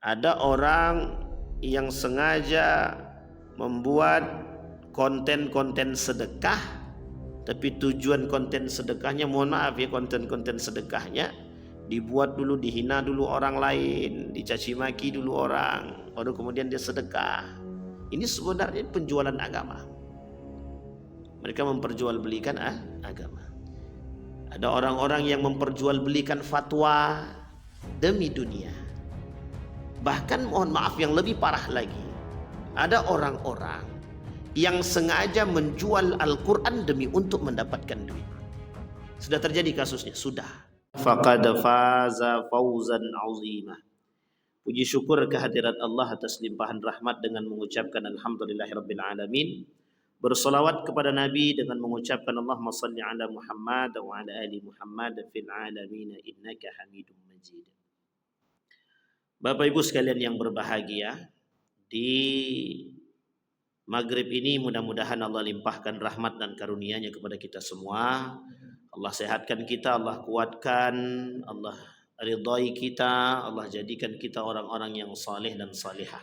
Ada orang yang sengaja membuat konten-konten sedekah, tapi tujuan konten sedekahnya, mohon maaf ya, konten-konten sedekahnya dibuat dulu, dihina dulu orang lain, dicaci maki dulu orang, baru kemudian dia sedekah. Ini sebenarnya penjualan agama. Mereka memperjualbelikan agama. Ada orang-orang yang memperjualbelikan fatwa demi dunia. Bahkan mohon maaf yang lebih parah lagi, ada orang-orang yang sengaja menjual Al-Quran demi untuk mendapatkan duit. Sudah terjadi kasusnya, sudah. Faqad faza fawzan azimah. Puji syukur kehadirat Allah atas limpahan rahmat dengan mengucapkan alhamdulillahirabbil alamin. Bersolawat kepada Nabi dengan mengucapkan Allahumma salli ala Muhammad wa ala ali Muhammad fil alamin innaka Hamidum Majid. Bapak Ibu sekalian yang berbahagia, di maghrib ini mudah-mudahan Allah limpahkan rahmat dan karunia-Nya kepada kita semua. Allah sehatkan kita, Allah kuatkan, Allah ridhai kita, Allah jadikan kita orang-orang yang saleh dan salihah.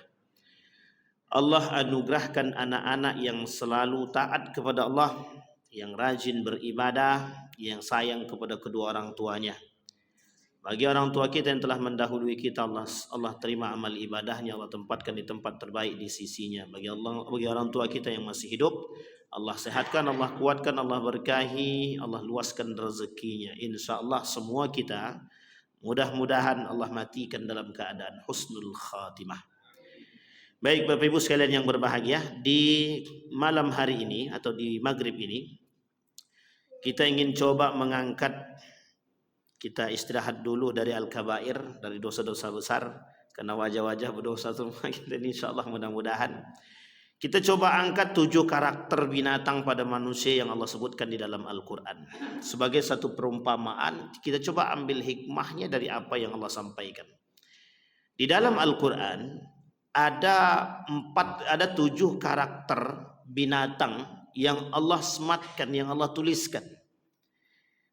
Allah anugerahkan anak-anak yang selalu taat kepada Allah, yang rajin beribadah, yang sayang kepada kedua orang tuanya. Bagi orang tua kita yang telah mendahului kita, Allah terima amal ibadahnya, Allah tempatkan di tempat terbaik di sisinya. Bagi orang tua kita yang masih hidup, Allah sehatkan, Allah kuatkan, Allah berkahi, Allah luaskan rezekinya. Insya Allah semua kita mudah-mudahan Allah matikan dalam keadaan husnul khatimah. Baik Bapak Ibu sekalian yang berbahagia, di malam hari ini atau di maghrib ini kita ingin coba mengangkat, kita istirahat dulu dari al-kabair, dari dosa-dosa besar, karena wajah-wajah berdosa semua kita ini, insyaallah mudah-mudahan kita coba angkat 7 karakter binatang pada manusia yang Allah sebutkan di dalam Al-Quran. Sebagai satu perumpamaan, kita coba ambil hikmahnya dari apa yang Allah sampaikan. Di dalam Al-Quran ada 7 karakter binatang yang Allah sematkan, yang Allah tuliskan.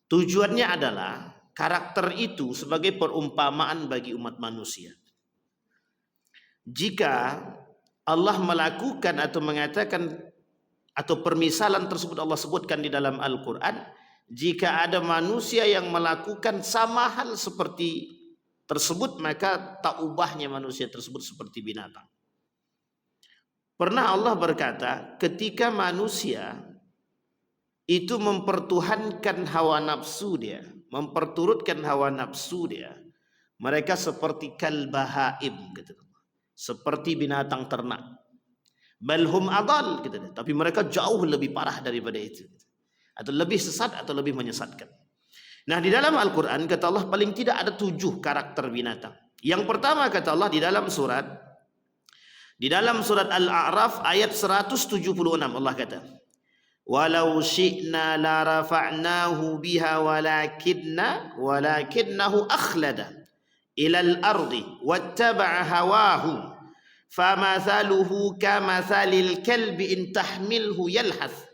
Tujuannya adalah karakter itu sebagai perumpamaan bagi umat manusia. Jika Allah melakukan atau mengatakan atau permisalan tersebut Allah sebutkan di dalam Al-Quran, jika ada manusia yang melakukan sama hal seperti tersebut, maka tak ubahnya manusia tersebut seperti binatang. Pernah Allah berkata, ketika manusia itu mempertuhankan hawa nafsu dia, memperturutkan hawa nafsu dia, mereka seperti kalbahaim, gitu, seperti binatang ternak. Balhum adal, gitu, tapi mereka jauh lebih parah daripada itu, atau lebih sesat atau lebih menyesatkan. Nah, di dalam Al-Quran kata Allah paling tidak ada 7 karakter binatang. Yang pertama kata Allah di dalam surat Al-A'raf ayat 176, Allah kata, walau syi'na la rafa'nahu biha walakinnahu akhlada ilal ardi wattaba'a hawahu famathaluhu kamathalil kalbi in tahmilhu yalhath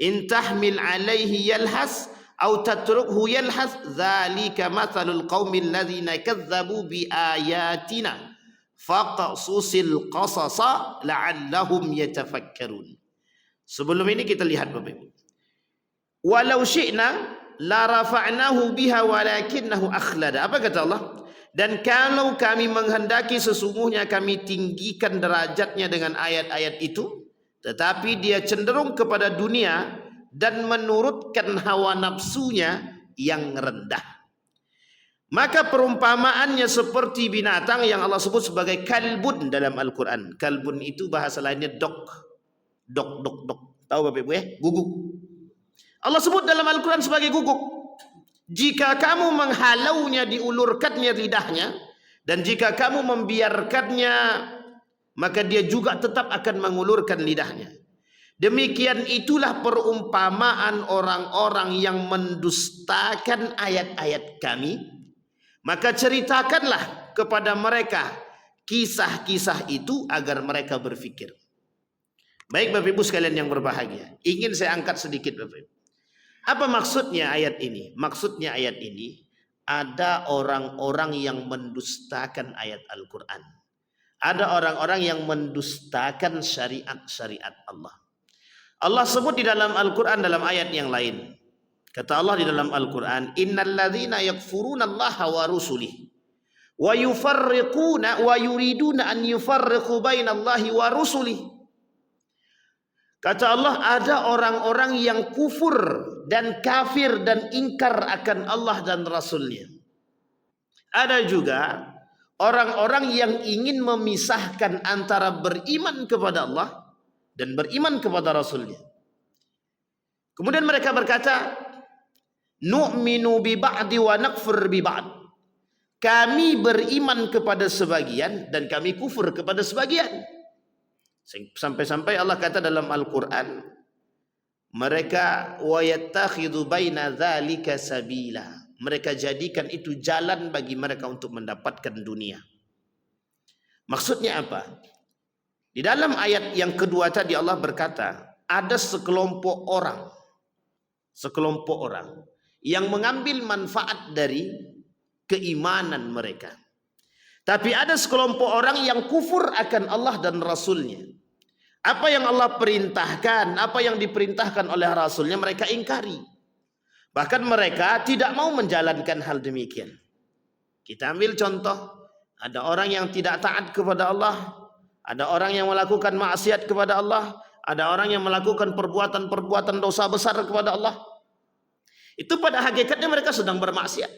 in tahmil alaihi yalhath aw tatrukhu yalhath dzalika mathalul qaumil ladzina kadzdzabu bi ayatina faqasusil qasasa la'allahum yatafakkarun. Sebelum ini kita lihat Bapak Ibu. Walau syi'na la rafa'nahu biha walakinnahu akhlada. Apa kata Allah? Dan kalau kami menghendaki, sesungguhnya kami tinggikan derajatnya dengan ayat-ayat itu, tetapi dia cenderung kepada dunia dan menurutkan hawa nafsunya yang rendah. Maka perumpamaannya seperti binatang yang Allah sebut sebagai kalbun dalam Al-Quran. Kalbun itu bahasa lainnya dog. Tahu Bapak Ibu ya? Guguk. Allah sebut dalam Al-Quran sebagai guguk. Jika kamu menghalaunya, diulurkannya lidahnya, dan jika kamu membiarkannya, maka dia juga tetap akan mengulurkan lidahnya. Demikian itulah perumpamaan orang-orang yang mendustakan ayat-ayat kami. Maka ceritakanlah kepada mereka kisah-kisah itu agar mereka berfikir. Baik Bapak Ibu sekalian yang berbahagia, ingin saya angkat sedikit Bapak Ibu. Apa maksudnya ayat ini? Maksudnya ayat ini ada orang-orang yang mendustakan ayat Al-Quran. Ada orang-orang yang mendustakan syariat-syariat Allah. Allah sebut di dalam Al-Quran dalam ayat yang lain. Kata Allah di dalam Al-Quran, innal ladzina yakfuruna Allaha wa rusulihi wa yufarriquna wa yuriduna an yufarriqu bainallahi wa rusulihi. Kata Allah, ada orang-orang yang kufur dan kafir dan ingkar akan Allah dan Rasulnya. Ada juga orang-orang yang ingin memisahkan antara beriman kepada Allah dan beriman kepada Rasulnya. Kemudian mereka berkata, nu'minu bi ba'di wa nakfur bi ba'd. Kami beriman kepada sebagian dan kami kufur kepada sebagian. Sampai-sampai Allah kata dalam Al-Quran, mereka wa yattakhidhu baina dzalika sabila. Mereka jadikan itu jalan bagi mereka untuk mendapatkan dunia. Maksudnya apa? Di dalam ayat yang kedua tadi Allah berkata, ada sekelompok orang yang mengambil manfaat dari keimanan mereka. Tapi ada sekelompok orang yang kufur akan Allah dan Rasulnya. Apa yang Allah perintahkan, apa yang diperintahkan oleh Rasulnya mereka ingkari. Bahkan mereka tidak mau menjalankan hal demikian. Kita ambil contoh, ada orang yang tidak taat kepada Allah, ada orang yang melakukan maksiat kepada Allah, ada orang yang melakukan perbuatan-perbuatan dosa besar kepada Allah. Itu pada hakikatnya mereka sedang bermaksiat.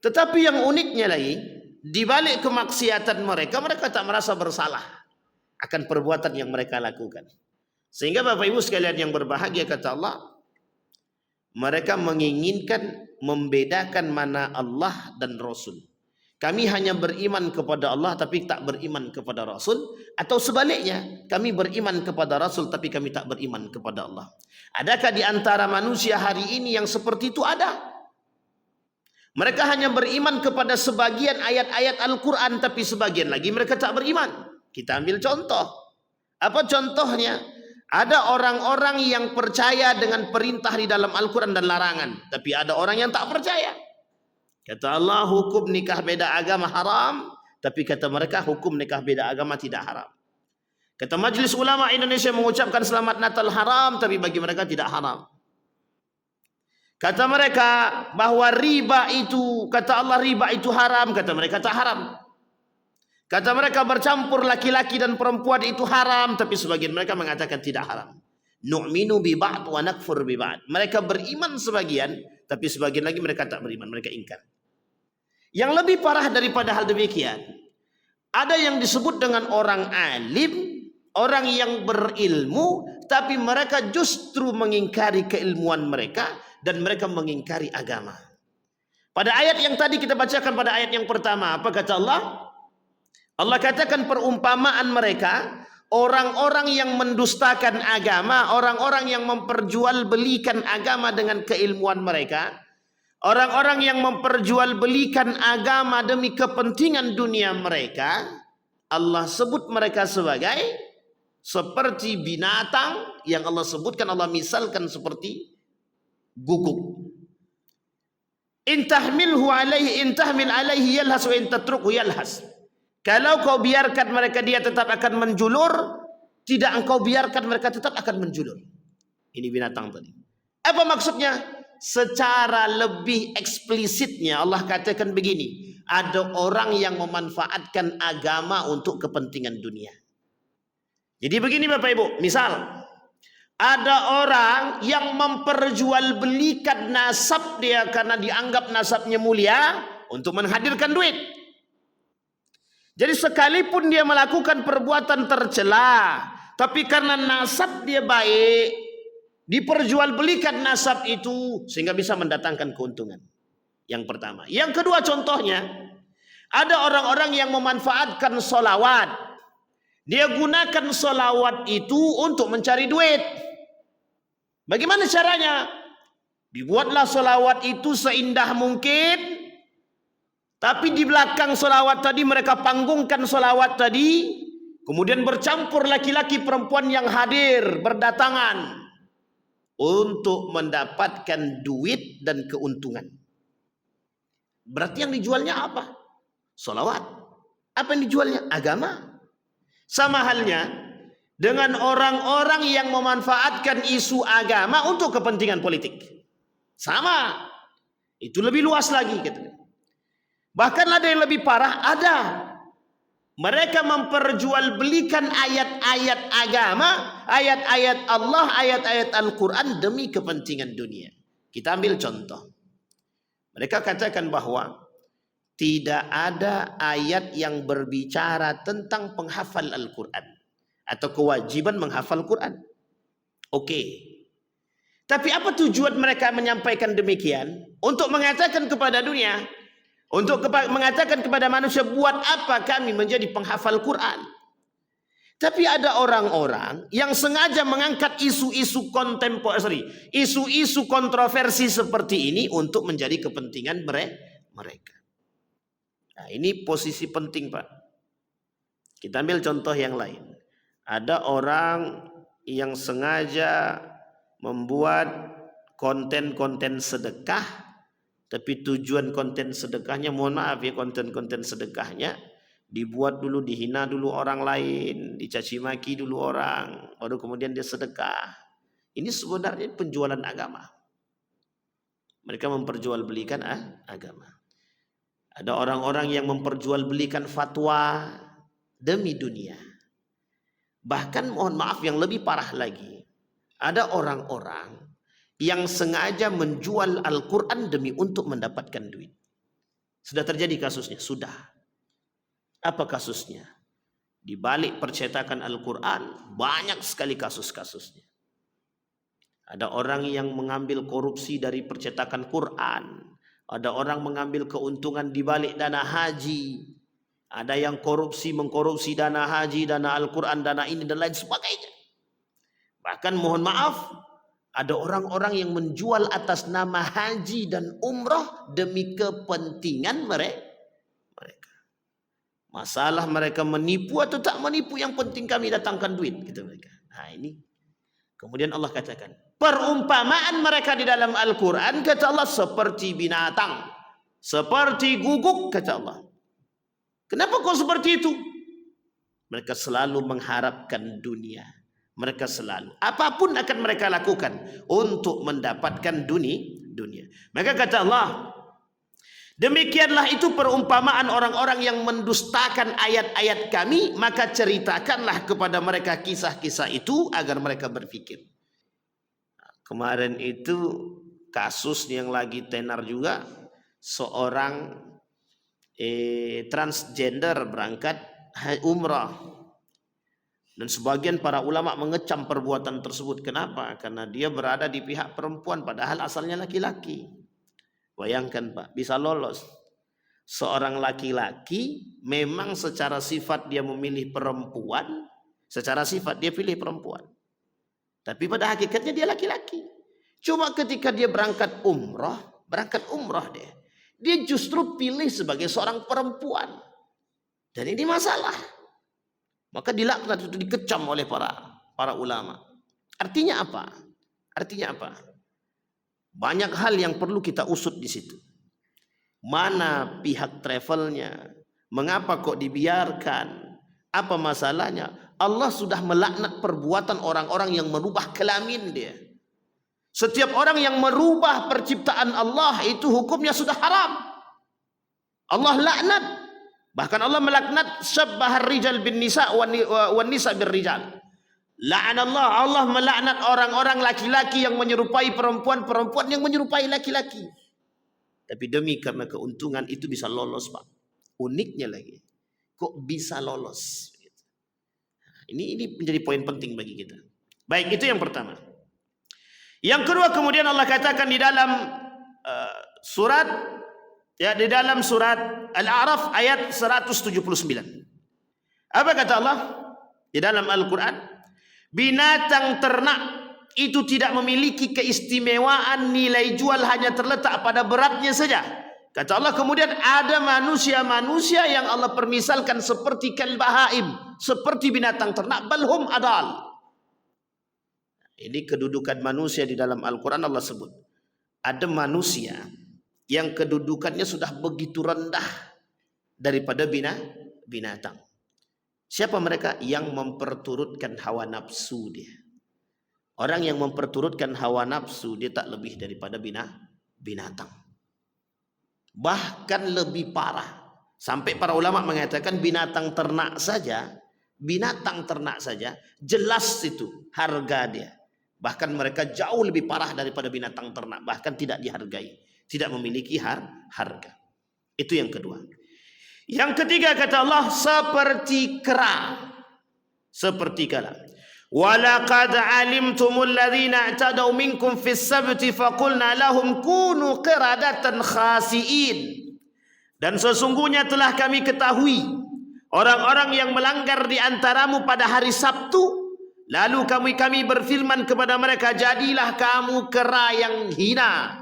Tetapi yang uniknya lagi, di balik kemaksiatan mereka, mereka tak merasa bersalah akan perbuatan yang mereka lakukan. Sehingga Bapak Ibu sekalian yang berbahagia, kata Allah, mereka menginginkan membedakan mana Allah dan Rasul. Kami hanya beriman kepada Allah tapi tak beriman kepada Rasul, atau sebaliknya, kami beriman kepada Rasul tapi kami tak beriman kepada Allah. Adakah di antara manusia hari ini yang seperti itu? Ada. Mereka hanya beriman kepada sebagian ayat-ayat Al-Quran, tapi sebagian lagi mereka tak beriman. Kita ambil contoh. Apa contohnya? Ada orang-orang yang percaya dengan perintah di dalam Al-Quran dan larangan, tapi ada orang yang tak percaya. Kata Allah, hukum nikah beda agama haram, tapi kata mereka hukum nikah beda agama tidak haram. Kata Majelis Ulama Indonesia mengucapkan selamat Natal haram, tapi bagi mereka tidak haram. Kata mereka bahwa riba itu, kata Allah riba itu haram, kata mereka tak haram. Kata mereka bercampur laki-laki dan perempuan itu haram, tapi sebagian mereka mengatakan tidak haram. Nu'minu bi ba'd wa nakfur bi ba'd. Mereka beriman sebagian, tapi sebagian lagi mereka tak beriman, mereka ingkar. Yang lebih parah daripada hal demikian, ada yang disebut dengan orang alim, orang yang berilmu, tapi mereka justru mengingkari keilmuan mereka dan mereka mengingkari agama. Pada ayat yang tadi kita bacakan, pada ayat yang pertama, apa kata Allah? Allah katakan perumpamaan mereka, orang-orang yang mendustakan agama, orang-orang yang memperjualbelikan agama dengan keilmuan mereka, orang-orang yang memperjualbelikan agama demi kepentingan dunia mereka, Allah sebut mereka sebagai seperti binatang yang Allah sebutkan, Allah misalkan seperti guguk. In tahmil alaihi yalhas wa in tatruku yalhas. Kalau kau biarkan mereka, dia tetap akan menjulur. Tidak engkau biarkan mereka, tetap akan menjulur. Ini binatang tadi. Apa maksudnya? Secara lebih eksplisitnya Allah katakan begini, ada orang yang memanfaatkan agama untuk kepentingan dunia. Jadi begini Bapak Ibu, misal ada orang yang memperjualbelikan nasab dia karena dianggap nasabnya mulia untuk menghadirkan duit. Jadi sekalipun dia melakukan perbuatan tercela, tapi karena nasab dia baik, diperjualbelikan nasab itu sehingga bisa mendatangkan keuntungan. Yang pertama. Yang kedua contohnya, ada orang-orang yang memanfaatkan solawat. Dia gunakan solawat itu untuk mencari duit. Bagaimana caranya? Dibuatlah solawat itu seindah mungkin, tapi di belakang solawat tadi mereka panggungkan solawat tadi, kemudian bercampur laki-laki perempuan yang hadir berdatangan untuk mendapatkan duit dan keuntungan. Berarti yang dijualnya apa? Sholawat. Apa yang dijualnya? Agama. Sama halnya dengan orang-orang yang memanfaatkan isu agama untuk kepentingan politik. Sama. Itu lebih luas lagi. Gitu. Bahkan ada yang lebih parah, ada. Mereka memperjualbelikan ayat-ayat agama, ayat-ayat Allah, ayat-ayat Al-Quran demi kepentingan dunia. Kita ambil contoh. Mereka katakan bahwa tidak ada ayat yang berbicara tentang penghafal Al-Quran atau kewajiban menghafal Quran. Oke. Tapi apa tujuan mereka menyampaikan demikian? Untuk mengatakan kepada dunia, untuk mengatakan kepada manusia, buat apa kami menjadi penghafal Quran? Tapi ada orang-orang yang sengaja mengangkat isu-isu kontemporer, isu-isu kontroversi seperti ini untuk menjadi kepentingan mereka. Nah, ini posisi penting, Pak. Kita ambil contoh yang lain. Ada orang yang sengaja membuat konten-konten sedekah, tapi tujuan konten sedekahnya, mohon maaf ya, konten-konten sedekahnya dibuat dulu, dihina dulu orang lain, dicaci maki dulu orang, baru kemudian dia sedekah. Ini sebenarnya penjualan agama. Mereka memperjualbelikan agama. Ada orang-orang yang memperjualbelikan fatwa demi dunia. Bahkan mohon maaf yang lebih parah lagi, ada orang-orang yang sengaja menjual Al-Quran demi untuk mendapatkan duit. Sudah terjadi kasusnya? Sudah. Apa kasusnya? Di balik percetakan Al-Quran banyak sekali kasus-kasusnya. Ada orang yang mengambil korupsi dari percetakan Quran. Ada orang mengambil keuntungan di balik dana haji. Ada yang mengkorupsi dana haji, dana Al-Quran, dana ini dan lain sebagainya. Bahkan mohon maaf, ada orang-orang yang menjual atas nama haji dan umroh demi kepentingan mereka. Masalah mereka menipu atau tak menipu, yang penting kami datangkan duit, gitu mereka. Nah ini, kemudian Allah katakan, perumpamaan mereka di dalam Al-Quran, kata Allah, seperti binatang, seperti guguk, kata Allah. Kenapa kok seperti itu? Mereka selalu mengharapkan dunia. Mereka selalu, apapun akan mereka lakukan untuk mendapatkan dunia. Maka kata Allah, demikianlah itu perumpamaan orang-orang yang mendustakan ayat-ayat kami, maka ceritakanlah kepada mereka kisah-kisah itu agar mereka berpikir. Kemarin itu kasus yang lagi tenar juga, seorang transgender berangkat umrah. Dan sebagian para ulama mengecam perbuatan tersebut. Kenapa? Karena dia berada di pihak perempuan padahal asalnya laki-laki. Bayangkan Pak, bisa lolos. Seorang laki-laki memang secara sifat dia memilih perempuan, secara sifat dia pilih perempuan. Tapi pada hakikatnya dia laki-laki. Cuma ketika dia berangkat umrah dia justru pilih sebagai seorang perempuan. Dan ini masalah. Maka dilaknat, itu dikecam oleh para ulama. Artinya apa? Banyak hal yang perlu kita usut di situ. Mana pihak travelnya? Mengapa kok dibiarkan? Apa masalahnya? Allah sudah melaknat perbuatan orang-orang yang merubah kelamin dia. Setiap orang yang merubah perciptaan Allah itu hukumnya sudah haram. Allah laknat. Bahkan Allah melaknat syabbahar rijal bin nisa wan nisa bir rijal. La'anallah, Allah melaknat orang-orang laki-laki yang menyerupai perempuan, perempuan yang menyerupai laki-laki. Tapi demi karena keuntungan itu bisa lolos, Pak. Uniknya lagi, kok bisa lolos? Ini menjadi poin penting bagi kita. Baik, itu yang pertama. Yang kedua, kemudian Allah katakan di dalam surat Al-A'raf ayat 179. Apa kata Allah di dalam Al-Quran? Binatang ternak itu tidak memiliki keistimewaan nilai jual, hanya terletak pada beratnya saja. Kata Allah, kemudian ada manusia-manusia yang Allah permisalkan seperti kalbahaim, seperti binatang ternak, balhum adal. Ini kedudukan manusia di dalam Al-Quran Allah sebut. Ada manusia yang kedudukannya sudah begitu rendah daripada binatang. Siapa mereka? Yang memperturutkan hawa nafsu dia. Orang yang memperturutkan hawa nafsu, dia tak lebih daripada binatang. Bahkan lebih parah. Sampai para ulama mengatakan binatang ternak saja, jelas itu harga dia. Bahkan mereka jauh lebih parah daripada binatang ternak. Bahkan tidak dihargai. Tidak memiliki harga. Itu yang kedua. Yang ketiga kata Allah, seperti kera. Seperti kera. وَلَقَدْ عَلِمْتُمُ الَّذِينَ اعْتَدَوْا مِنْكُمْ فِي السَّبْتِ فَقُلْنَا لَهُمْ كُونُوا قِرَدَةً خَاسِئِينَ. Dan sesungguhnya telah kami ketahui orang-orang yang melanggar di antaramu pada hari Sabtu, lalu kami berfirman kepada mereka, jadilah kamu kera yang hina.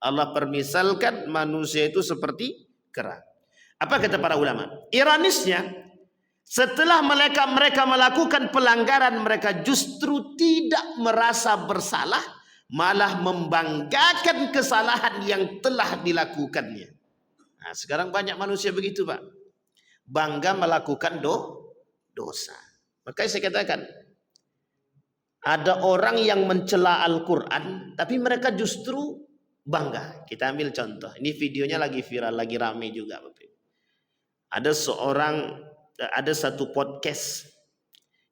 Allah permisalkan manusia itu seperti kera. Apa kata para ulama? Ironisnya, setelah mereka melakukan pelanggaran, mereka justru tidak merasa bersalah, malah membanggakan kesalahan yang telah dilakukannya. Nah, sekarang banyak manusia begitu, Pak. Bangga melakukan dosa. Makanya saya katakan, ada orang yang mencela Al-Quran, tapi mereka justru bangga. Kita ambil contoh. Ini videonya lagi viral, lagi rame juga, Bapak. Ada satu podcast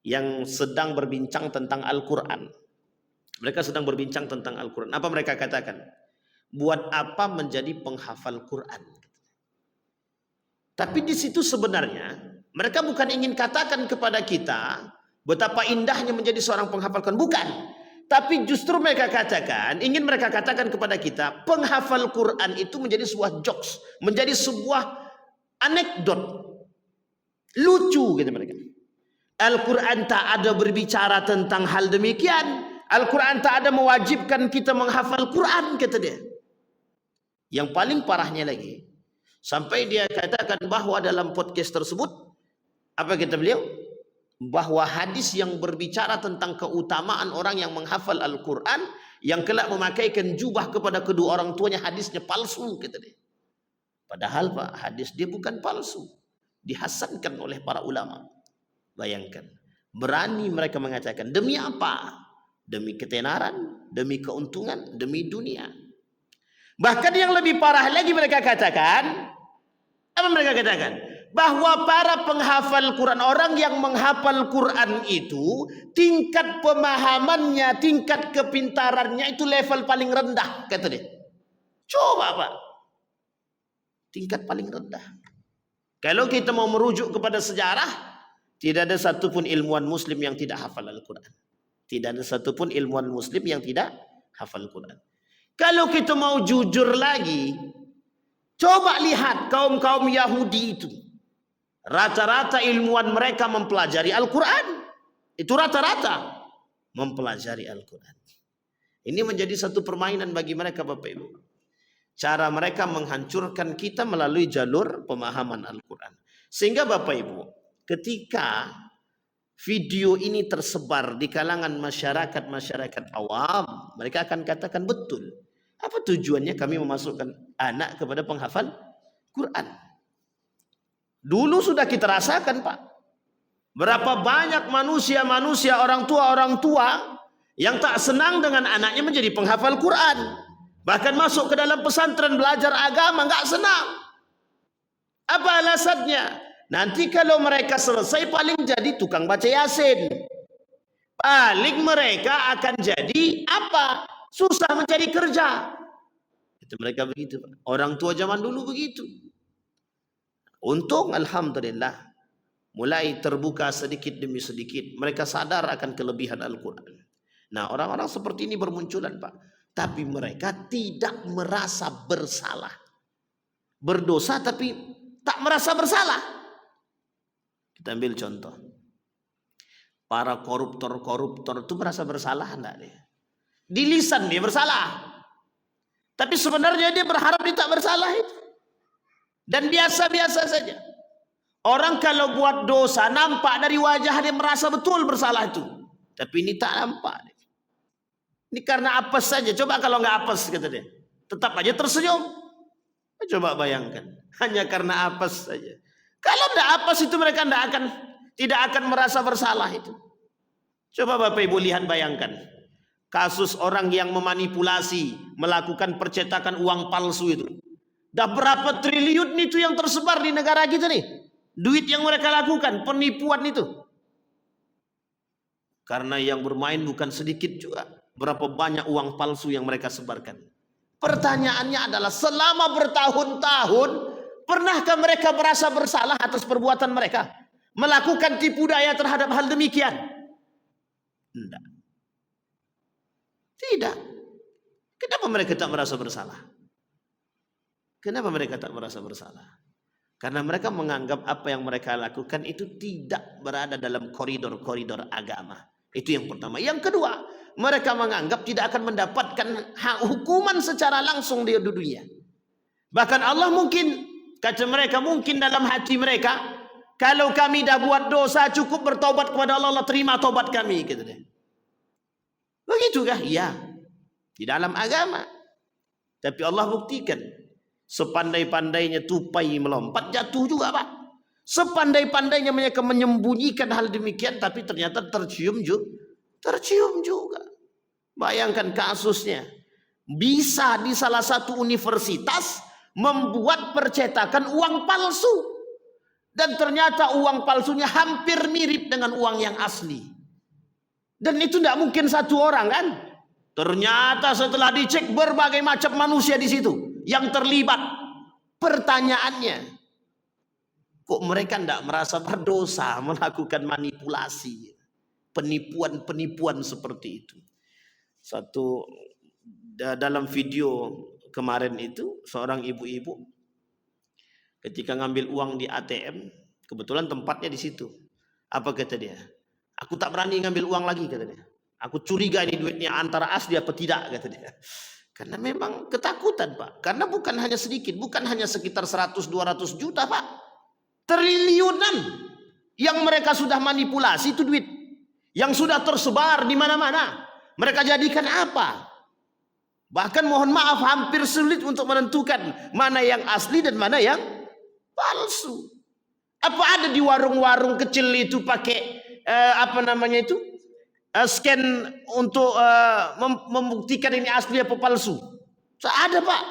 yang sedang berbincang tentang Al-Quran. Mereka sedang berbincang tentang Al-Quran. Apa mereka katakan? Buat apa menjadi penghafal Quran? Tapi di situ sebenarnya mereka bukan ingin katakan kepada kita betapa indahnya menjadi seorang penghafal Quran. Bukan. Tapi justru mereka ingin mereka katakan kepada kita, penghafal Quran itu menjadi sebuah jokes, menjadi sebuah anekdot. Lucu gitu mereka. Al-Quran tak ada berbicara tentang hal demikian. Al-Quran tak ada mewajibkan kita menghafal Quran, kata dia. Yang paling parahnya lagi, sampai dia katakan bahwa dalam podcast tersebut, apa kata beliau? Bahwa hadis yang berbicara tentang keutamaan orang yang menghafal Al-Quran, yang kelak memakaikan jubah kepada kedua orang tuanya, hadisnya palsu, kata dia. Padahal Pak, hadis dia bukan palsu, dihasankan oleh para ulama. Bayangkan, berani mereka mengatakan, demi apa? Demi ketenaran, demi keuntungan, demi dunia. Bahkan yang lebih parah lagi mereka katakan, apa mereka katakan? Bahwa para penghafal Quran, orang yang menghafal Quran itu, tingkat pemahamannya, tingkat kepintarannya itu level paling rendah, kata dia. Coba Pak, tingkat paling rendah. Kalau kita mau merujuk kepada sejarah, tidak ada satupun ilmuwan muslim yang tidak hafal Al-Quran. Tidak ada satupun ilmuwan muslim yang tidak hafal Quran. Kalau kita mau jujur lagi, coba lihat kaum-kaum Yahudi itu. Rata-rata ilmuwan mereka mempelajari Al-Quran. Itu rata-rata mempelajari Al-Quran. Ini menjadi satu permainan bagi mereka, Bapak Ibu. Cara mereka menghancurkan kita melalui jalur pemahaman Al-Quran. Sehingga Bapak Ibu, ketika video ini tersebar di kalangan masyarakat awam, mereka akan katakan betul. Apa tujuannya kami memasukkan anak kepada penghafal Quran? Dulu sudah kita rasakan, Pak. Berapa banyak manusia orang tua yang tak senang dengan anaknya menjadi penghafal Quran. Bahkan masuk ke dalam pesantren belajar agama, nggak senang. Apa alasannya? Nanti kalau mereka selesai paling jadi tukang baca Yasin. Paling mereka akan jadi apa? Susah mencari kerja. Itu mereka begitu. Orang tua zaman dulu begitu. Untung alhamdulillah mulai terbuka sedikit demi sedikit. Mereka sadar akan kelebihan Al-Quran. Nah, orang-orang seperti ini bermunculan, Pak. Tapi mereka tidak merasa bersalah. Berdosa tapi tak merasa bersalah. Kita ambil contoh. Para koruptor itu merasa bersalah enggak dia? Di lisan dia bersalah. Tapi sebenarnya dia berharap dia tak bersalah itu. Dan biasa-biasa saja. Orang kalau buat dosa, nampak dari wajah dia merasa betul bersalah itu. Tapi ini tak nampak. Ini karena apes saja. Coba kalau nggak apes, kata dia. tetap aja tersenyum. Coba bayangkan, hanya karena apes saja. Kalau tidak apes itu mereka tidak akan merasa bersalah itu. Coba Bapak Ibu lihat, bayangkan kasus orang yang memanipulasi, melakukan percetakan uang palsu itu. Dah berapa triliun itu yang tersebar di negara kita nih. Duit yang mereka lakukan, penipuan itu. Karena yang bermain bukan sedikit juga. Berapa banyak uang palsu yang mereka sebarkan. Pertanyaannya adalah, selama bertahun-tahun, pernahkah mereka merasa bersalah atas perbuatan mereka? Melakukan tipu daya terhadap hal demikian? Tidak. Tidak. Kenapa mereka tak merasa bersalah? Kenapa mereka tak merasa bersalah? Karena mereka menganggap apa yang mereka lakukan itu tidak berada dalam koridor-koridor agama. Itu yang pertama. Yang kedua, mereka menganggap tidak akan mendapatkan hukuman secara langsung di dunia. Bahkan Allah mungkin, kata mereka, mungkin dalam hati mereka, kalau kami dah buat dosa cukup bertobat kepada Allah, Allah terima tobat kami, gitu deh. Begitukah? Iya, di dalam agama. Tapi Allah buktikan, sepandai-pandainya tupai melompat, jatuh juga Pak. Sepandai-pandainya mereka menyembunyikan hal demikian, tapi ternyata tercium juga. Bayangkan kasusnya. Bisa di salah satu universitas membuat percetakan uang palsu. Dan ternyata uang palsunya hampir mirip dengan uang yang asli. Dan itu tidak mungkin satu orang kan. Ternyata setelah dicek berbagai macam manusia di situ yang terlibat. Pertanyaannya, kok mereka tidak merasa berdosa melakukan manipulasi, penipuan-penipuan seperti itu? Dalam video kemarin itu, seorang ibu-ibu ketika ngambil uang di ATM, kebetulan tempatnya di situ. Apa kata dia? Aku tak berani ngambil uang lagi, kata dia. Aku curiga ini duitnya antara asli apa tidak, kata dia. Karena memang ketakutan Pak. Karena bukan hanya sedikit, bukan hanya sekitar 100-200 juta Pak. Triliunan yang mereka sudah manipulasi itu duit. Yang sudah tersebar di mana-mana. Mereka jadikan apa? Bahkan mohon maaf, hampir sulit untuk menentukan mana yang asli dan mana yang palsu. Apa ada di warung-warung kecil itu pakai scan untuk membuktikan ini asli apa palsu? Ada Pak.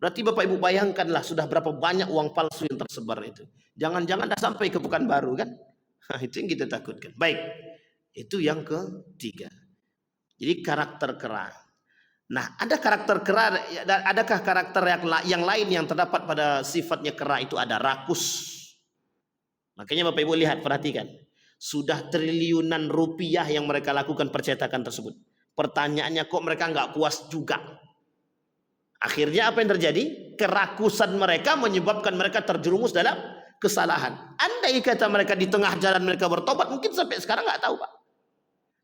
Berarti Bapak Ibu bayangkanlah sudah berapa banyak uang palsu yang tersebar itu. Jangan-jangan dah sampai ke Pekanbaru kan? Itu yang kita takutkan. Baik, itu yang ketiga. Jadi karakter kera. Nah, ada karakter kera, adakah karakter yang lain yang terdapat pada sifatnya kera itu? Ada rakus. Makanya Bapak Ibu lihat, perhatikan. Sudah triliunan rupiah yang mereka lakukan percetakan tersebut. Pertanyaannya, kok mereka nggak puas juga? Akhirnya apa yang terjadi? Kerakusan mereka menyebabkan mereka terjerumus dalam kesalahan. Andai kata mereka di tengah jalan mereka bertobat, mungkin sampai sekarang nggak tahu Pak.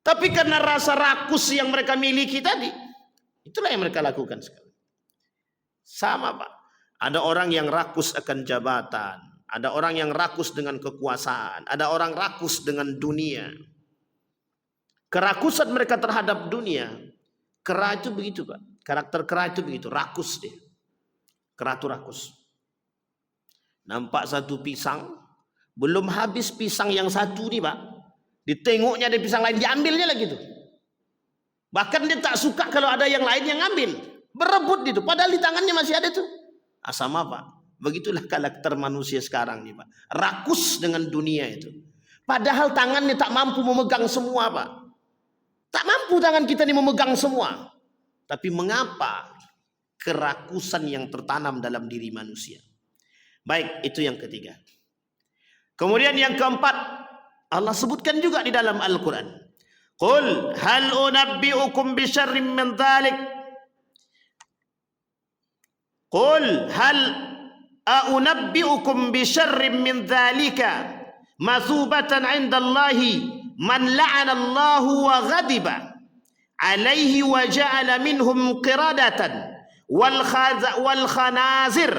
Tapi karena rasa rakus yang mereka miliki tadi, itulah yang mereka lakukan sekarang. Sama Pak. Ada orang yang rakus akan jabatan. Ada orang yang rakus dengan kekuasaan. Ada orang rakus dengan dunia. Kerakusan mereka terhadap dunia. Kera itu begitu Pak. Karakter kera itu begitu. Rakus dia. Kera itu rakus. Nampak satu pisang. Belum habis pisang yang satu nih Pak. Ditengoknya ada pisang lain, diambilnya lagi tuh. Bahkan dia tak suka kalau ada yang lain yang ngambil. Berebut gitu. Padahal di tangannya masih ada tuh. Sama Pak. Begitulah karakter manusia sekarang nih Pak. Rakus dengan dunia itu. Padahal tangannya tak mampu memegang semua Pak. Tak mampu tangan kita ini memegang semua. Tapi mengapa kerakusan yang tertanam dalam diri manusia? Baik, itu yang ketiga. Kemudian yang keempat, Allah sebutkan juga di dalam Al-Quran. Qul hal unabbi'ukum bisyarrim min dhalik. Qul hal unabbi'ukum bisyarrim min dhalika masubatan 'inda Allahi man la'ana Allahu wa ghadiba alaihi wa ja'ala minhum qiradatan wal khanazir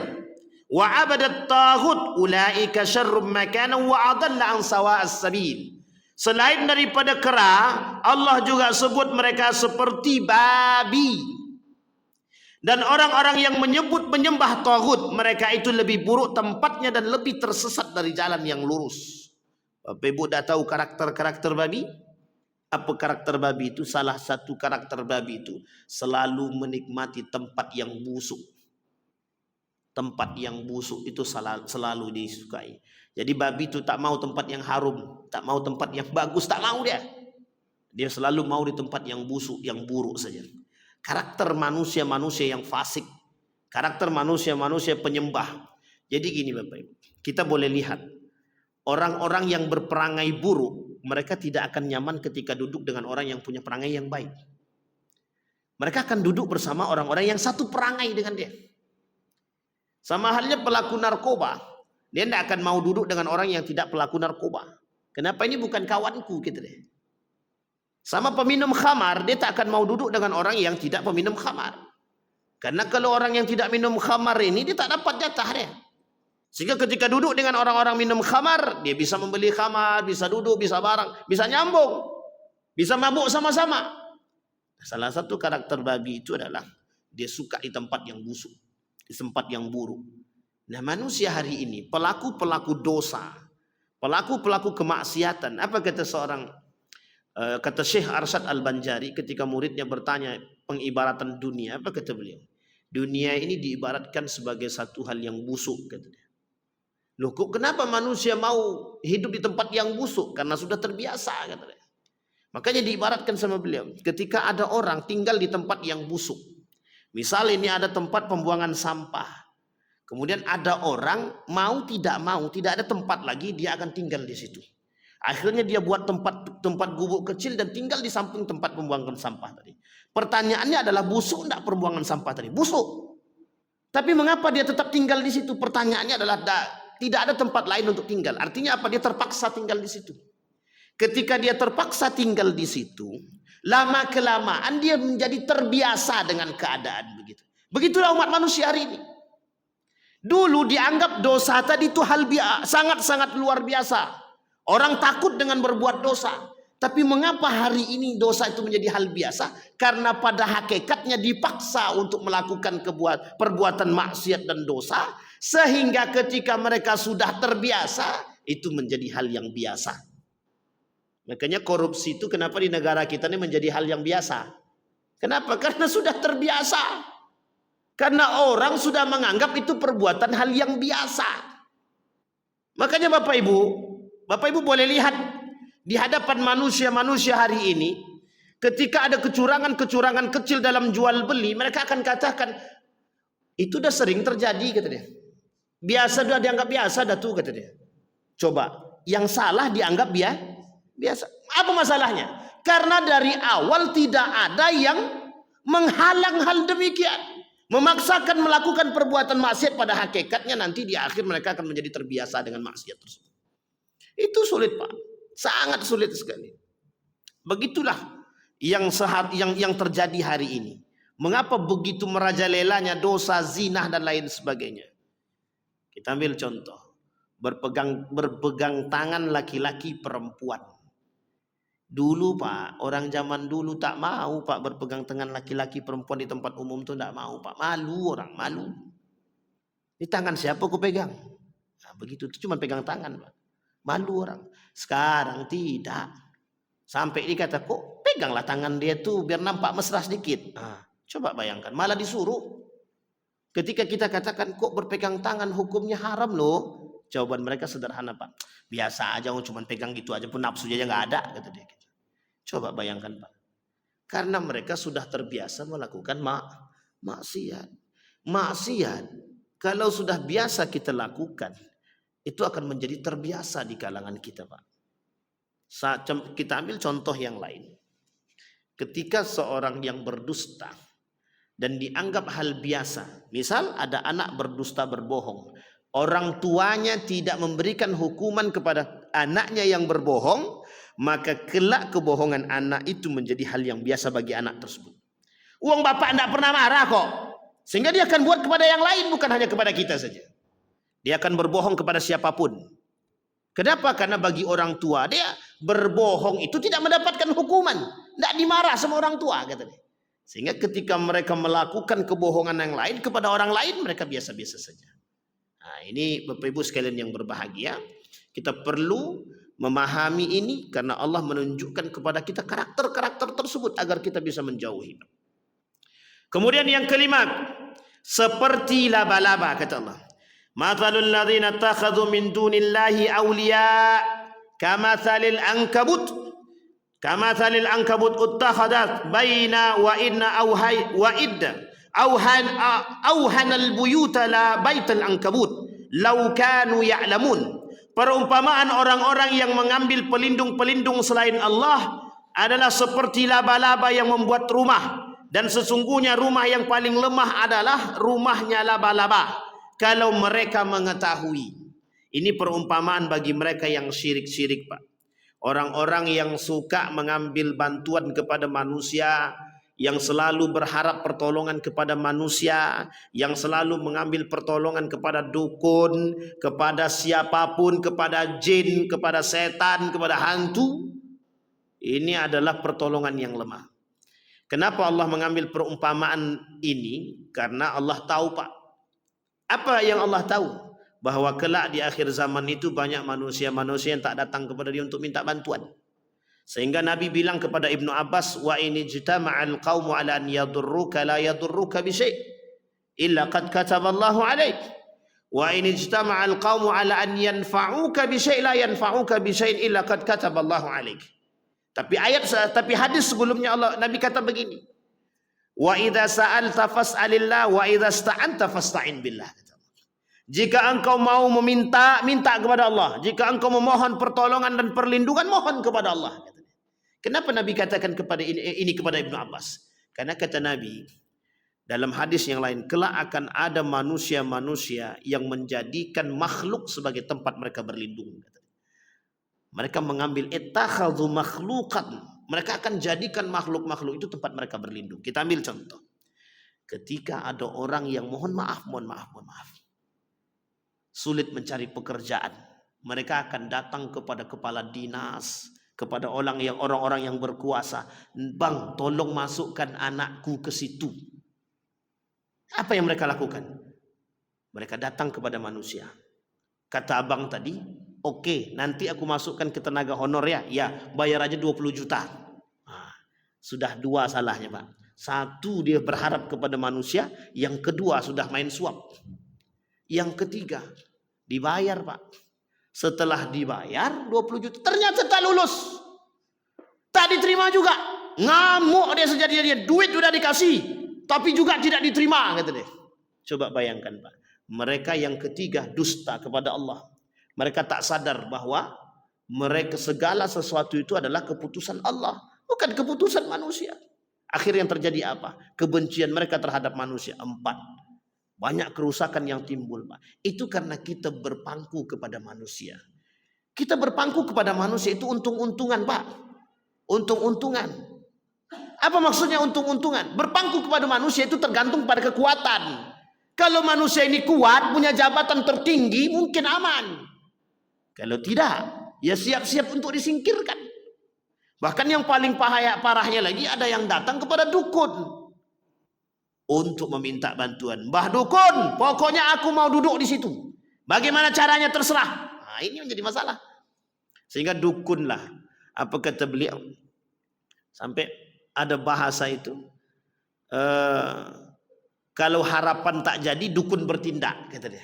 wa abadat taghut ulaika syarrum makanan wa adalla an sawa'as sabil. Selain daripada kera, Allah juga sebut mereka seperti babi Dan orang-orang yang menyembah taghut, mereka itu lebih buruk tempatnya dan lebih tersesat dari jalan yang lurus. Bapak Ibu dah tahu karakter-karakter babi? Apa karakter babi itu? Salah satu karakter babi itu selalu menikmati tempat yang busuk. Tempat yang busuk itu selalu disukai. Jadi babi itu tak mau tempat yang harum, tak mau tempat yang bagus, tak mau dia. Dia selalu mau di tempat yang busuk, yang buruk saja. Karakter manusia-manusia yang fasik, karakter manusia-manusia penyembah. Jadi gini Bapak Ibu, kita boleh lihat orang-orang yang berperangai buruk, mereka tidak akan nyaman ketika duduk dengan orang yang punya perangai yang baik. Mereka akan duduk bersama orang-orang yang satu perangai dengan dia. Sama halnya pelaku narkoba, dia tidak akan mau duduk dengan orang yang tidak pelaku narkoba. Kenapa? Ini bukan kawanku gitu deh. Sama peminum khamar, dia tak akan mau duduk dengan orang yang tidak peminum khamar. Karena kalau orang yang tidak minum khamar ini, dia tak dapat jatah dia. Sehingga ketika duduk dengan orang-orang minum khamar, dia bisa membeli khamar, bisa duduk, bisa barang, bisa nyambung, bisa mabuk sama-sama. Salah satu karakter babi itu adalah dia suka di tempat yang busuk, di tempat yang buruk. Nah, manusia hari ini, pelaku-pelaku dosa, pelaku-pelaku kemaksiatan, apa kata kata Syekh Arsyad Al-Banjari ketika muridnya bertanya pengibaratan dunia, apa kata beliau? Dunia ini diibaratkan sebagai satu hal yang busuk, kata dia. Loh, kok kenapa manusia mau hidup di tempat yang busuk? Karena sudah terbiasa, kata dia. Makanya diibaratkan sama beliau, ketika ada orang tinggal di tempat yang busuk. Misal ini ada tempat pembuangan sampah. Kemudian ada orang mau tidak ada tempat lagi, dia akan tinggal di situ. Akhirnya dia buat tempat gubuk kecil dan tinggal di samping tempat pembuangan sampah tadi. Pertanyaannya adalah busuk enggak pembuangan sampah tadi? Busuk. Tapi mengapa dia tetap tinggal di situ? Pertanyaannya adalah tidak ada tempat lain untuk tinggal. Artinya apa? Dia terpaksa tinggal di situ. Ketika dia terpaksa tinggal di situ, lama kelamaan dia menjadi terbiasa dengan keadaan begitu. Begitulah umat manusia hari ini. Dulu dianggap dosa tadi itu hal sangat-sangat luar biasa. Orang takut dengan berbuat dosa. Tapi mengapa hari ini dosa itu menjadi hal biasa? Karena pada hakikatnya dipaksa untuk melakukan perbuatan maksiat dan dosa. Sehingga ketika mereka sudah terbiasa, itu menjadi hal yang biasa. Makanya korupsi itu kenapa di negara kita ini menjadi hal yang biasa? Kenapa? Karena sudah terbiasa. Karena orang sudah menganggap itu perbuatan hal yang biasa. Makanya Bapak Ibu boleh lihat di hadapan manusia-manusia hari ini, ketika ada kecurangan-kecurangan kecil dalam jual beli, mereka akan katakan itu udah sering terjadi, kata dia. Biasa, udah dianggap biasa dah tuh, kata dia. Coba, yang salah dianggap biasa. Apa masalahnya? Karena dari awal tidak ada yang menghalang hal demikian. Memaksakan melakukan perbuatan maksiat, pada hakikatnya nanti di akhir mereka akan menjadi terbiasa dengan maksiat tersebut. Itu sulit, Pak. Sangat sulit sekali. Begitulah yang terjadi hari ini. Mengapa begitu merajalelanya dosa, zina dan lain sebagainya? Kita ambil contoh. Berpegang tangan laki-laki perempuan. Dulu Pak, orang zaman dulu tak mau Pak berpegang tangan laki-laki perempuan di tempat umum tuh tak mau Pak. Malu orang, malu. Ini tangan siapa aku pegang? Nah, begitu, itu cuma pegang tangan Pak. Malu orang. Sekarang tidak. Sampai dikata kok peganglah tangan dia tuh biar nampak mesra sedikit. Nah, coba bayangkan, malah disuruh. Ketika kita katakan kok berpegang tangan hukumnya haram loh. Jawaban mereka sederhana Pak. Biasa aja, cuma pegang gitu aja pun nafsu aja nggak ada, kata dia. Coba bayangkan Pak. Karena mereka sudah terbiasa melakukan maksiat. Maksiat kalau sudah biasa kita lakukan, itu akan menjadi terbiasa di kalangan kita Pak. Kita ambil contoh yang lain. Ketika seorang yang berdusta dan dianggap hal biasa, misal ada anak berdusta berbohong, orang tuanya tidak memberikan hukuman kepada anaknya yang berbohong, maka kelak kebohongan anak itu menjadi hal yang biasa bagi anak tersebut. Uang bapak tidak pernah marah kok, sehingga dia akan buat kepada yang lain, bukan hanya kepada kita saja. Dia akan berbohong kepada siapapun. Kenapa? Karena bagi orang tua dia berbohong itu tidak mendapatkan hukuman, tidak dimarah sama orang tua, kata dia. Sehingga ketika mereka melakukan kebohongan yang lain kepada orang lain, mereka biasa-biasa saja. Nah, ini Bapak Ibu sekalian yang berbahagia, kita perlu memahami ini karena Allah menunjukkan kepada kita karakter-karakter tersebut agar kita bisa menjauhi. Kemudian yang kelima, seperti laba-laba kata Allah. Mathalul ladzina takhadhu min dunillahi awliya kamathalil ankabut uttakhadat baina wa inna auhanal buyuta la baital ankabut law kanu ya'lamun. Perumpamaan orang-orang yang mengambil pelindung-pelindung selain Allah adalah seperti laba-laba yang membuat rumah, dan sesungguhnya rumah yang paling lemah adalah rumahnya laba-laba kalau mereka mengetahui. Ini perumpamaan bagi mereka yang syirik-syirik, Pak. Orang-orang yang suka mengambil bantuan kepada manusia, yang selalu berharap pertolongan kepada manusia, yang selalu mengambil pertolongan kepada dukun, kepada siapapun, kepada jin, kepada setan, kepada hantu. Ini adalah pertolongan yang lemah. Kenapa Allah mengambil perumpamaan ini? Karena Allah tahu, Pak. Apa yang Allah tahu? Bahwa kelak di akhir zaman itu banyak manusia-manusia yang tak datang kepada dia untuk minta bantuan. Sehingga Nabi bilang kepada Ibnu Abbas, wa in ijtama'al qaumu ala an yadurruka la yadurruka bi syai' illa qad kataballahu 'alaik. Wa in ijtama'al qaumu ala an yanfa'uka bi syai' la yanfa'uka bi syai' illa qad kataballahu 'alaik. Tapi hadis sebelumnya Nabi kata begini. Wa idza sa'alta fas'alillah wa idza ista'anta fasta'in billah. Jika engkau mau meminta, minta kepada Allah. Jika engkau memohon pertolongan dan perlindungan, mohon kepada Allah. Kenapa Nabi katakan ini kepada Ibnu Abbas? Karena kata Nabi dalam hadis yang lain, kelak akan ada manusia-manusia yang menjadikan makhluk sebagai tempat mereka berlindung. Mereka mengambil ittakhadhu makhluqan. Mereka akan jadikan makhluk-makhluk itu tempat mereka berlindung. Kita ambil contoh. Ketika ada orang yang mohon maaf, sulit mencari pekerjaan, mereka akan datang kepada kepala dinas, kepada orang-orang yang berkuasa. Bang, tolong masukkan anakku ke situ. Apa yang mereka lakukan? Mereka datang kepada manusia. Kata abang tadi, oke, nanti aku masukkan ke tenaga honor ya. Ya, bayar aja 20 juta. Nah, sudah dua salahnya, Pak. Satu, dia berharap kepada manusia. Yang kedua, sudah main suap. Yang ketiga, dibayar, Pak. Setelah dibayar 20 juta, ternyata tak lulus. Tak diterima juga. Ngamuk dia sejadi-jadinya. Duit sudah dikasih, tapi juga tidak diterima, kata dia. Coba bayangkan, Pak. Mereka yang ketiga dusta kepada Allah. Mereka tak sadar bahwa mereka segala sesuatu itu adalah keputusan Allah, bukan keputusan manusia. Akhirnya yang terjadi apa? Kebencian mereka terhadap manusia. 4. Banyak kerusakan yang timbul, Pak. Itu karena kita berpangku kepada manusia. Kita berpangku kepada manusia itu untung-untungan, Pak. Untung-untungan. Apa maksudnya untung-untungan? Berpangku kepada manusia itu tergantung pada kekuatan. Kalau manusia ini kuat, punya jabatan tertinggi, mungkin aman. Kalau tidak, ya siap-siap untuk disingkirkan. Bahkan yang paling parahnya lagi, ada yang datang kepada dukun untuk meminta bantuan. Mbah dukun, pokoknya aku mau duduk di situ. Bagaimana caranya terserah. Nah, ini menjadi masalah. Sehingga dukunlah. Apa kata beliau? Sampai ada bahasa itu. Kalau harapan tak jadi, dukun bertindak, kata dia.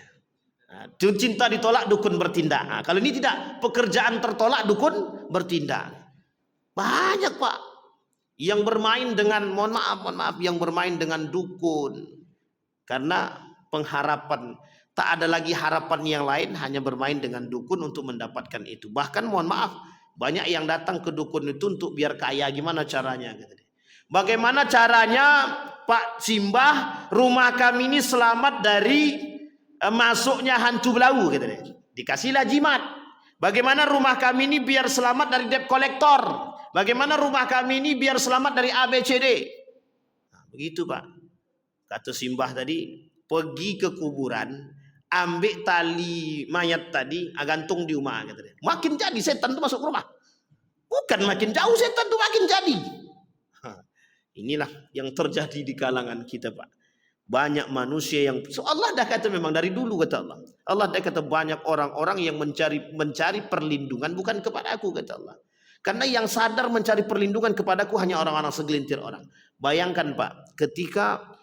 Nah, cinta ditolak, dukun bertindak. Nah, kalau ini tidak, pekerjaan tertolak, dukun bertindak. Banyak, Pak, yang bermain dengan, mohon maaf, yang bermain dengan dukun. Karena pengharapan, tak ada lagi harapan yang lain, hanya bermain dengan dukun untuk mendapatkan itu. Bahkan mohon maaf, banyak yang datang ke dukun itu untuk biar kaya. Gimana caranya? Bagaimana caranya Pak Simbah, rumah kami ini selamat dari masuknya hantu belau? Dikasihlah jimat. Bagaimana rumah kami ini biar selamat dari debt collector? Bagaimana rumah kami ini biar selamat dari ABCD? Nah, begitu, Pak. Kata Simbah tadi, pergi ke kuburan, ambil tali mayat tadi, gantung di rumah. Makin jadi setan itu masuk rumah. Bukan makin jauh setan itu makin jadi. Inilah yang terjadi di kalangan kita, Pak. Banyak manusia yang Allah dah kata memang dari dulu kata Allah. Allah dah kata banyak orang-orang yang mencari perlindungan bukan kepada aku kata Allah. Karena yang sadar mencari perlindungan kepadaku hanya orang-orang segelintir orang. Bayangkan Pak, ketika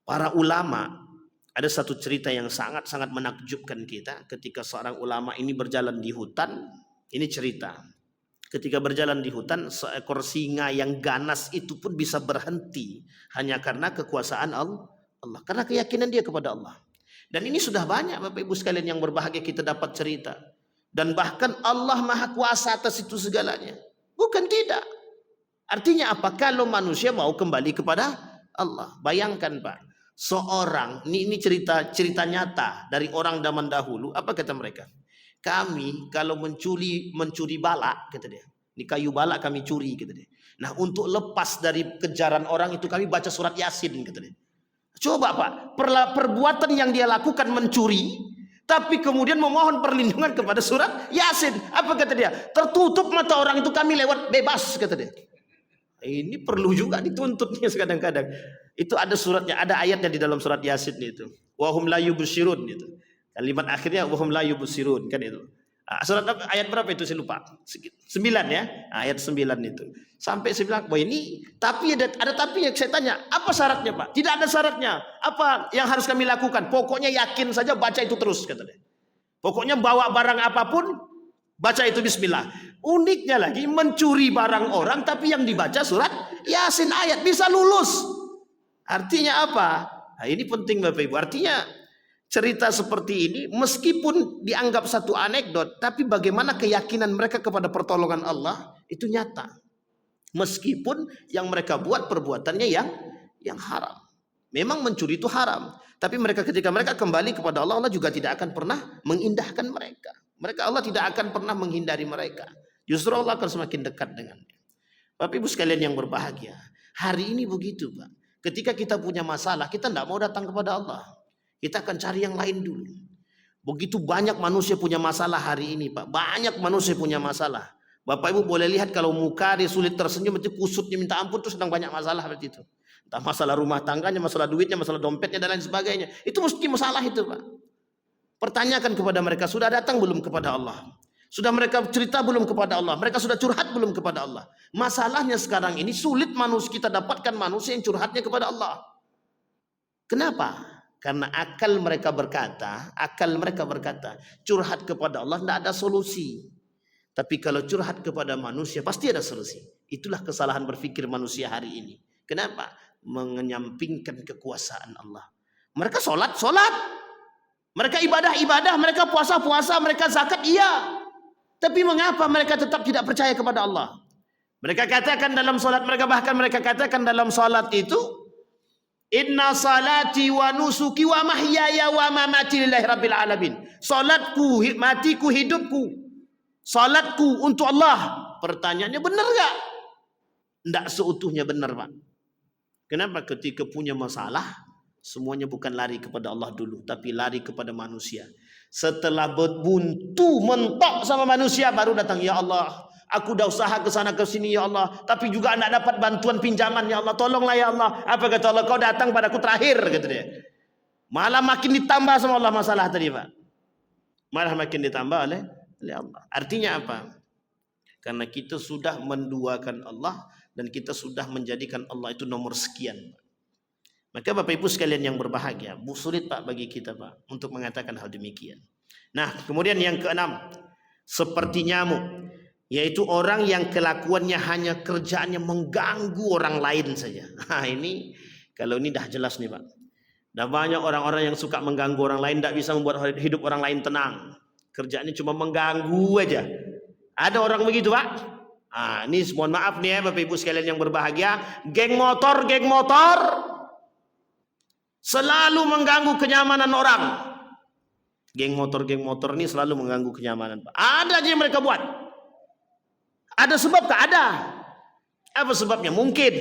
para ulama, ada satu cerita yang sangat-sangat menakjubkan kita. Ketika seorang ulama ini berjalan di hutan, ini cerita. Ketika berjalan di hutan, seekor singa yang ganas itu pun bisa berhenti hanya karena kekuasaan Allah, karena keyakinan dia kepada Allah. Dan ini sudah banyak Bapak Ibu sekalian yang berbahagia kita dapat cerita. Dan bahkan Allah Maha Kuasa atas itu segalanya. Bukan tidak. Artinya apa? Kalau manusia mau kembali kepada Allah. Bayangkan Pak, seorang, ini cerita nyata dari orang zaman dahulu. Apa kata mereka? Kami kalau mencuri bala, kata dia. Di kayu bala kami curi, kata dia. Nah, untuk lepas dari kejaran orang itu kami baca surat Yasin, kata dia. Coba Pak, perbuatan yang dia lakukan mencuri, tapi kemudian memohon perlindungan kepada surat Yasin. Apa kata dia? Tertutup mata orang itu kami lewat bebas, kata dia. Ini perlu juga dituntutnya kadang-kadang. Itu ada suratnya, ada ayatnya di dalam surat Yasin itu. Wahum la yubsirun itu. Kalimat akhirnya wahum la yubsirun kan itu. Surat ayat berapa itu saya lupa. 9 ya, ayat 9 itu. Sampai saya bilang, "Wah ini tapi ada tapinya." Saya tanya, "Apa syaratnya, Pak?" "Tidak ada syaratnya." "Apa yang harus kami lakukan?" "Pokoknya yakin saja baca itu terus," kata dia. "Pokoknya bawa barang apapun baca itu bismillah." Uniknya lagi mencuri barang orang tapi yang dibaca surat Yasin ayat bisa lulus. Artinya apa? Nah, ini penting Bapak Ibu. Artinya cerita seperti ini meskipun dianggap satu anekdot, tapi bagaimana keyakinan mereka kepada pertolongan Allah itu nyata. Meskipun yang mereka buat perbuatannya yang haram. Memang mencuri itu haram, tapi ketika mereka kembali kepada Allah, Allah juga tidak akan pernah mengindahkan mereka. Allah tidak akan pernah menghindari mereka. Justru Allah akan semakin dekat dengannya. Bapak Ibu sekalian yang berbahagia, hari ini begitu Pak. Ketika kita punya masalah, kita tidak mau datang kepada Allah. Kita akan cari yang lain dulu. Begitu banyak manusia punya masalah hari ini Pak. Banyak manusia punya masalah. Bapak Ibu boleh lihat kalau muka dia sulit tersenyum, itu kusutnya minta ampun, itu sedang banyak masalah seperti itu. Entah masalah rumah tangganya, masalah duitnya, masalah dompetnya dan lain sebagainya. Itu mesti masalah itu Pak. Pertanyakan kepada mereka, sudah datang belum kepada Allah? Sudah mereka cerita belum kepada Allah? Mereka sudah curhat belum kepada Allah? Masalahnya sekarang ini sulit kita dapatkan manusia yang curhatnya kepada Allah. Kenapa? Karena akal mereka berkata, curhat kepada Allah tidak ada solusi. Tapi kalau curhat kepada manusia pasti ada solusi. Itulah kesalahan berpikir manusia hari ini. Kenapa? Menyampingkan kekuasaan Allah. Mereka sholat. Mereka ibadah, mereka puasa, mereka zakat, iya. Tapi mengapa mereka tetap tidak percaya kepada Allah? Mereka katakan dalam sholat, mereka katakan dalam sholat itu, "Inna salati wa nusuki wa mahyaya wa mamati lillahi rabbil alamin." Salatku, matiku, hidupku, salatku untuk Allah. Pertanyaannya benar gak? Tidak seutuhnya benar Pak. Kenapa? Ketika punya masalah, semuanya bukan lari kepada Allah dulu, tapi lari kepada manusia. Setelah buntu mentok sama manusia, baru datang, "Ya Allah, aku dah usaha ke sana ke sini ya Allah, tapi juga tidak dapat bantuan pinjaman ya Allah, tolonglah ya Allah." Apa kata Allah? "Kau datang padaku terakhir," kata dia. Malah makin ditambah sama Allah masalah tadi Pak. Malah makin ditambah oleh Allah. Artinya apa? Karena kita sudah menduakan Allah dan kita sudah menjadikan Allah itu nomor sekian. Maka Bapak Ibu sekalian yang berbahagia, sulit Pak bagi kita Pak untuk mengatakan hal demikian. Nah, kemudian yang keenam, seperti nyamuk, yaitu orang yang kelakuannya hanya kerjaannya mengganggu orang lain saja. Nah ini, kalau ini dah jelas nih Pak. Dah banyak orang-orang yang suka mengganggu orang lain, tidak bisa membuat hidup orang lain tenang. Kerjaannya cuma mengganggu aja. Ada orang begitu Pak. Nah, ini mohon maaf nih ya Bapak Ibu sekalian yang berbahagia, geng motor selalu mengganggu kenyamanan orang. Geng motor ini selalu mengganggu kenyamanan Pak. Ada aja yang mereka buat. Ada sebab tak ada. Apa sebabnya? Mungkin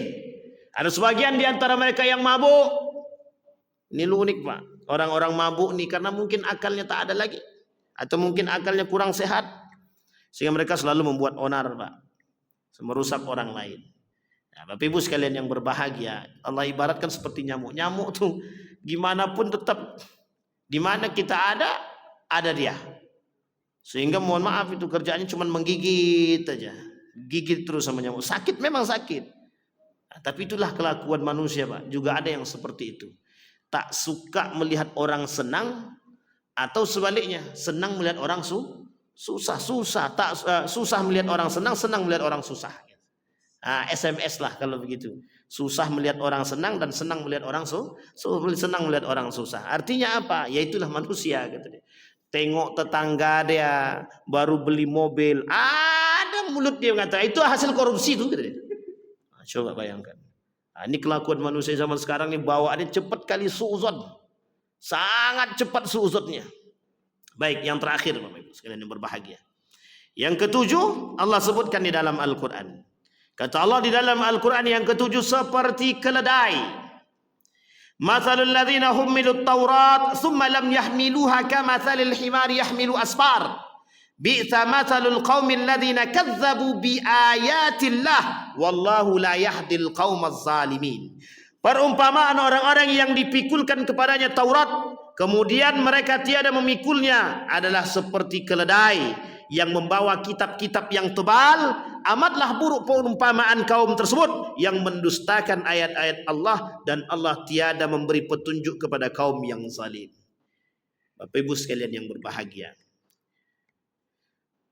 ada sebagian di antara mereka yang mabuk. Ini unik Pak. Orang-orang mabuk nih karena mungkin akalnya tak ada lagi, atau mungkin akalnya kurang sehat, sehingga mereka selalu membuat onar Pak, merusak orang lain. Nah, Bapak Ibu sekalian yang berbahagia, Allah ibaratkan seperti nyamuk. Nyamuk tuh gimana pun tetap di mana kita ada dia. Sehingga mohon maaf itu kerjaannya cuma menggigit aja. Gigit terus sama nyamuk. Sakit memang sakit. Nah, tapi itulah kelakuan manusia, Pak. Juga ada yang seperti itu. Tak suka melihat orang senang atau sebaliknya, senang melihat orang susah. Susah melihat orang senang, senang melihat orang susah. Nah, SMS lah kalau begitu. Susah melihat orang senang dan senang melihat orang senang melihat orang susah. Artinya apa? Ya itulah manusia gitu dia. Tengok tetangga dia baru beli mobil, ada mulut dia mengatakan itu hasil korupsi itu gitu dia. Nah, coba bayangkan. Nah, ini kelakuan manusia zaman sekarang ini, bawaannya cepat kali suuzon. Sangat cepat suuzonnya. Baik, yang terakhir Bapak Ibu sekalian yang berbahagia. Yang ketujuh Allah sebutkan di dalam Al-Qur'an. Kata Allah di dalam Al-Quran yang ketujuh, seperti keledai. Mathalul ladzina hummilut Taurat thumma lam yahmiluha kamathalil himari yahmilu asfar. Bi'sa mathalul qaumil ladzina kadzdzabu bi ayatillah wallahu la yahdil qaumaz zalimin. Perumpamaan orang-orang yang dipikulkan kepadanya Taurat, kemudian mereka tiada memikulnya, adalah seperti keledai yang membawa kitab-kitab yang tebal. Amatlah buruk perumpamaan kaum tersebut yang mendustakan ayat-ayat Allah, dan Allah tiada memberi petunjuk kepada kaum yang zalim. Bapak Ibu sekalian yang berbahagia,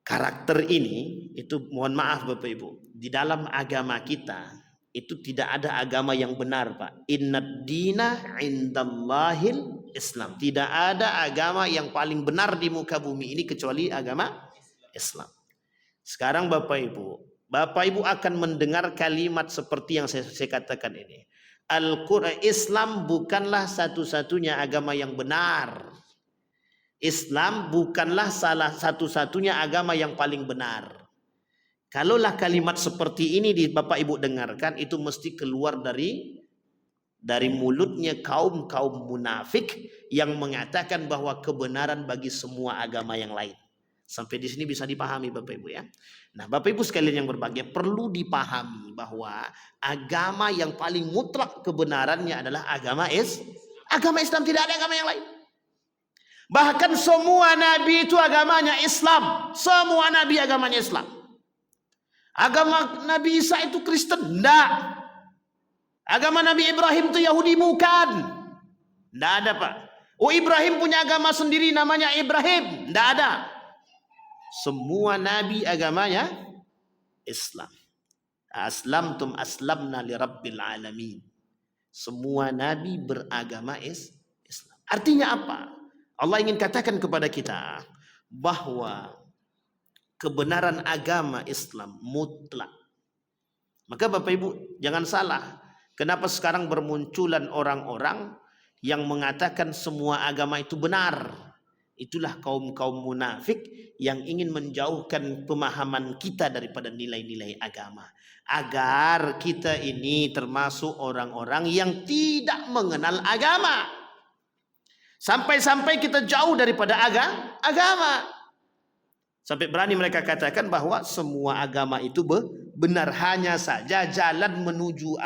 karakter ini itu mohon maaf Bapak Ibu, di dalam agama kita itu tidak ada agama yang benar, Pak. Innad dina indallahil Islam. Tidak ada agama yang paling benar di muka bumi ini kecuali agama Islam. Sekarang Bapak Ibu akan mendengar kalimat seperti yang saya katakan ini. Al-Quran, Islam bukanlah satu-satunya agama yang benar. Islam bukanlah salah satu-satunya agama yang paling benar. Kalaulah kalimat seperti ini di Bapak Ibu dengarkan, itu mesti keluar dari mulutnya kaum munafik yang mengatakan bahwa kebenaran bagi semua agama yang lain. Sampai di sini bisa dipahami Bapak Ibu ya. Nah, Bapak Ibu sekalian yang berbahagia, perlu dipahami bahwa agama yang paling mutlak kebenarannya adalah agama Islam, tidak ada agama yang lain. Bahkan semua nabi itu agamanya Islam. Semua nabi agamanya Islam. Agama Nabi Isa itu Kristen? Enggak. Agama Nabi Ibrahim itu Yahudi? Bukan. Enggak ada, Pak. Oh, Ibrahim punya agama sendiri namanya Ibrahim? Enggak ada. Semua nabi agamanya Islam. Aslamtum aslamna li rabbil alamin. Semua nabi beragama Islam. Artinya apa? Allah ingin katakan kepada kita bahwa kebenaran agama Islam mutlak. Maka Bapak Ibu jangan salah. Kenapa sekarang bermunculan orang-orang yang mengatakan semua agama itu benar? Itulah kaum munafik yang ingin menjauhkan pemahaman kita daripada nilai-nilai agama. Agar kita ini termasuk orang-orang yang tidak mengenal agama. Sampai-sampai kita jauh daripada agama. Sampai berani mereka katakan bahwa semua agama itu benar. Hanya saja jalan menuju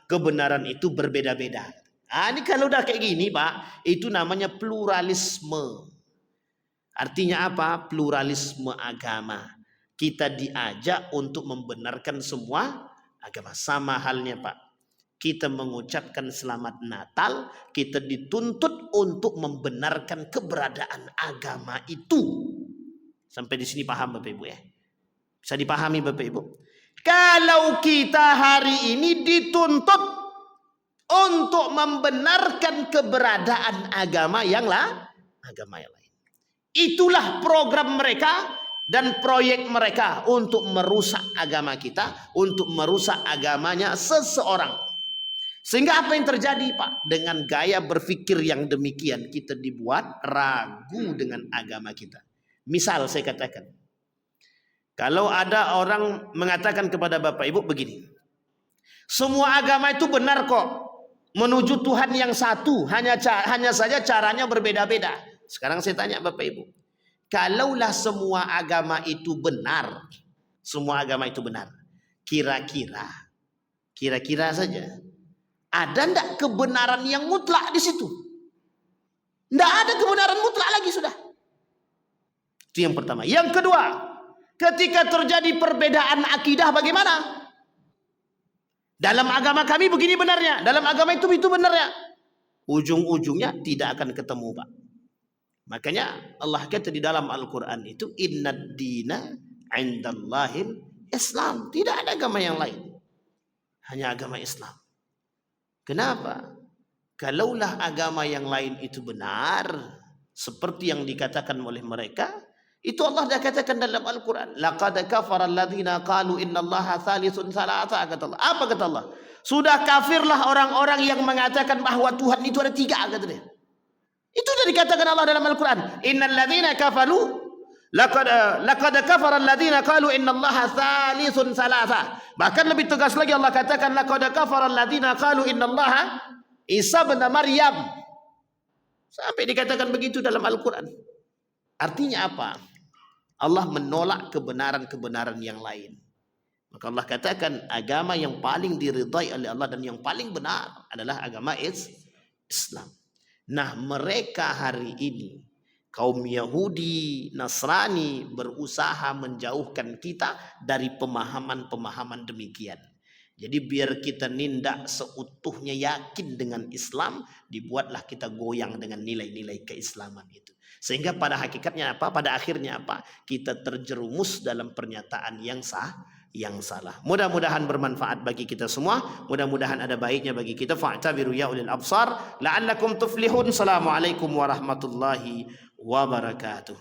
kebenaran itu berbeda-beda. Nah, ini kalau udah kayak gini Pak, itu namanya pluralisme. Artinya apa? Pluralisme agama. Kita diajak untuk membenarkan semua agama. Sama halnya Pak, kita mengucapkan selamat Natal, kita dituntut untuk membenarkan keberadaan agama itu. Sampai di sini paham Bapak Ibu ya? Bisa dipahami Bapak Ibu? Kalau kita hari ini dituntut untuk membenarkan keberadaan agama yang lain, itulah program mereka dan proyek mereka untuk merusak agama kita, untuk merusak agamanya seseorang. Sehingga apa yang terjadi Pak? Dengan gaya berpikir yang demikian, kita dibuat ragu dengan agama kita. Misal saya katakan, kalau ada orang mengatakan kepada Bapak Ibu begini, semua agama itu benar kok, menuju Tuhan yang satu, hanya saja caranya berbeda-beda. Sekarang saya tanya Bapak Ibu, kalaulah semua agama itu benar, kira-kira Kira-kira saja. Ada ndak kebenaran yang mutlak di situ? Ndak ada kebenaran mutlak lagi sudah. Itu yang pertama. Yang kedua, ketika terjadi perbedaan akidah bagaimana? Dalam agama kami begini benarnya, dalam agama itu benarnya. Ujung-ujungnya tidak akan ketemu, Pak. Makanya Allah kata di dalam Al-Quran itu, innad dina indallahil Islam. Tidak ada agama yang lain, hanya agama Islam. Kenapa? Kalaulah agama yang lain itu benar, seperti yang dikatakan oleh mereka, itu Allah dah katakan dalam Al-Quran. Laqad kafara alladhina qalu innallaha thalithun thalatha, kata Allah. Apa kata Allah? Sudah kafirlah orang-orang yang mengatakan bahwa Tuhan itu ada 3, kata dia. Itu sudah dikatakan Allah dalam Al-Quran. Innal ladzina kafaru laqad kafara alladhina qalu innallaha thalithun thalatha. Bahkan lebih tegas lagi Allah katakan laqad kafara alladhina qalu innallaha Isa bin Maryam. Sampai dikatakan begitu dalam Al-Quran. Artinya apa? Allah menolak kebenaran-kebenaran yang lain. Maka Allah katakan agama yang paling diridai oleh Allah dan yang paling benar adalah agama Islam. Nah, mereka hari ini, kaum Yahudi, Nasrani, berusaha menjauhkan kita dari pemahaman-pemahaman demikian. Jadi biar kita nindak seutuhnya yakin dengan Islam, dibuatlah kita goyang dengan nilai-nilai keislaman itu. Sehingga pada hakikatnya apa? Pada akhirnya apa? Kita terjerumus dalam pernyataan yang salah. Mudah-mudahan bermanfaat bagi kita semua. Mudah-mudahan ada baiknya bagi kita. Fa'tabiru ya ulil absar la'allakum tuflihun. Assalamualaikum warahmatullahi wabarakatuh.